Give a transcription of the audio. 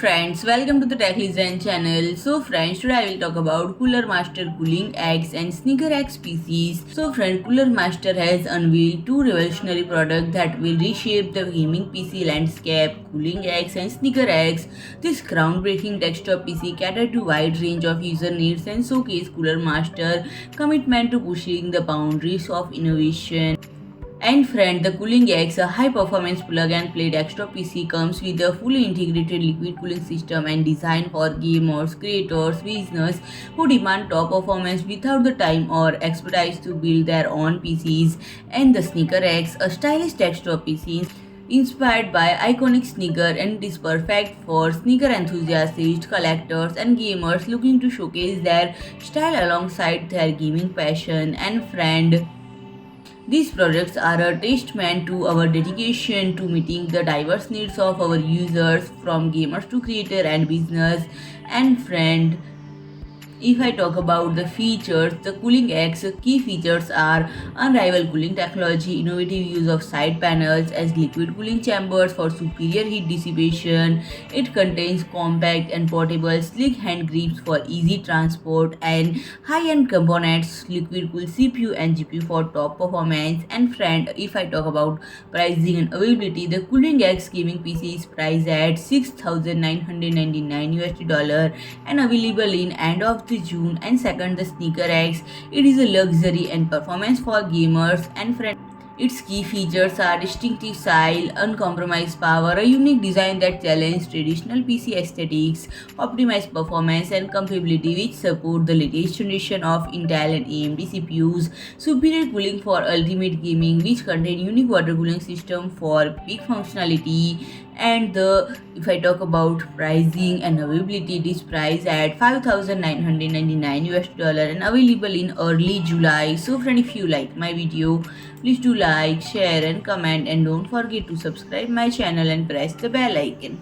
friends, welcome to the Tech Listen channel. So friends, today I will talk about Cooler Master Cooling X and Sneaker X PCs. So friend, Cooler Master has unveiled two revolutionary products that will reshape the gaming PC landscape, Cooling X and Sneaker X. This groundbreaking desktop PC caters to a wide range of user needs and showcase Cooler Master commitment to pushing the boundaries of innovation. And friend, the Cooling X, a high-performance plug-and-play desktop PC, comes with a fully integrated liquid cooling system and designed for gamers, creators, business who demand top performance without the time or expertise to build their own PCs. And the Sneaker X, a stylish desktop PC inspired by iconic sneaker, and it is perfect for sneaker enthusiasts, collectors, and gamers looking to showcase their style alongside their gaming passion. And friend, these projects are a testament to our dedication to meeting the diverse needs of our users, from gamers to creator and business. And friend, if I talk about the features, the Cooling X key features are unrivaled cooling technology, innovative use of side panels as liquid cooling chambers for superior heat dissipation. It contains compact and portable sleek hand grips for easy transport, and high-end components, liquid cooled CPU and GPU for top performance. And friend, if I talk about pricing and availability, the Cooling X gaming PC is priced at $6,999 and available in end of the June. And second, the Sneaker X, it is a luxury and performance for gamers. And friends, its key features are distinctive style, uncompromised power, a unique design that challenges traditional PC aesthetics, optimized performance and compatibility which support the latest generation of Intel and AMD CPUs, superior cooling for ultimate gaming which contain unique water cooling system for peak functionality. And the if I talk about pricing and availability, it is priced at $5,999 and available in early July. So friend, if you like my video, please do like, share and comment, and don't forget to subscribe my channel and press the bell icon.